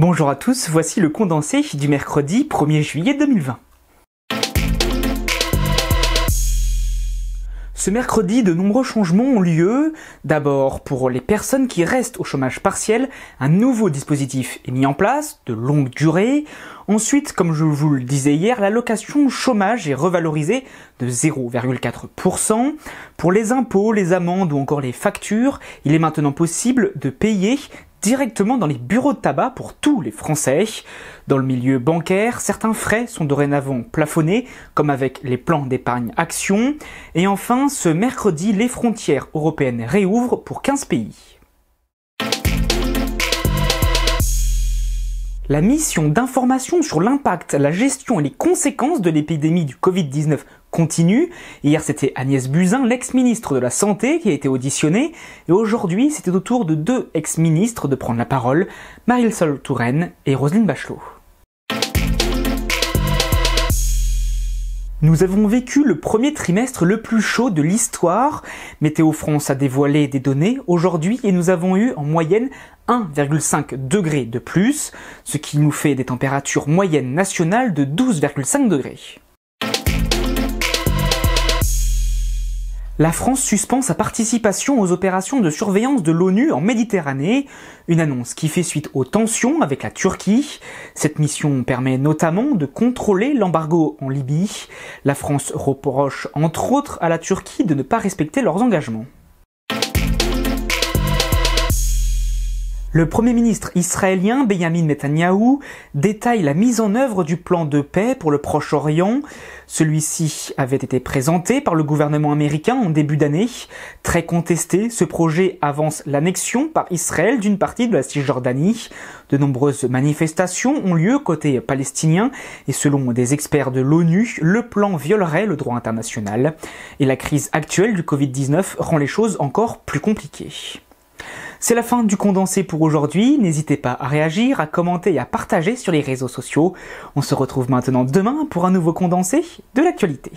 Bonjour à tous, voici le condensé du mercredi 1er juillet 2020. Ce mercredi, de nombreux changements ont lieu. D'abord, pour les personnes qui restent au chômage partiel, un nouveau dispositif est mis en place, de longue durée. Ensuite, comme je vous le disais hier, l'allocation chômage est revalorisée de 0,4%. Pour les impôts, les amendes ou encore les factures, il est maintenant possible de payer directement dans les bureaux de tabac pour tous les Français. Dans le milieu bancaire, certains frais sont dorénavant plafonnés, comme avec les plans d'épargne action. Et enfin, ce mercredi, les frontières européennes réouvrent pour 15 pays. La mission d'information sur l'impact, la gestion et les conséquences de l'épidémie du Covid-19 continue. Hier, c'était Agnès Buzyn, l'ex-ministre de la Santé, qui a été auditionnée. Et aujourd'hui, c'était au tour de deux ex-ministres de prendre la parole, Marisol Touraine et Roselyne Bachelot. Nous avons vécu le premier trimestre le plus chaud de l'histoire. Météo France a dévoilé des données aujourd'hui et nous avons eu en moyenne 1,5 degré de plus, ce qui nous fait des températures moyennes nationales de 12,5 degrés. La France suspend sa participation aux opérations de surveillance de l'ONU en Méditerranée, une annonce qui fait suite aux tensions avec la Turquie. Cette mission permet notamment de contrôler l'embargo en Libye. La France reproche entre autres à la Turquie de ne pas respecter leurs engagements. Le Premier ministre israélien Benjamin Netanyahou détaille la mise en œuvre du plan de paix pour le Proche-Orient. Celui-ci avait été présenté par le gouvernement américain en début d'année. Très contesté, ce projet avance l'annexion par Israël d'une partie de la Cisjordanie. De nombreuses manifestations ont lieu côté palestinien et selon des experts de l'ONU, le plan violerait le droit international. Et la crise actuelle du Covid-19 rend les choses encore plus compliquées. C'est la fin du condensé pour aujourd'hui. N'hésitez pas à réagir, à commenter et à partager sur les réseaux sociaux. On se retrouve maintenant demain pour un nouveau condensé de l'actualité.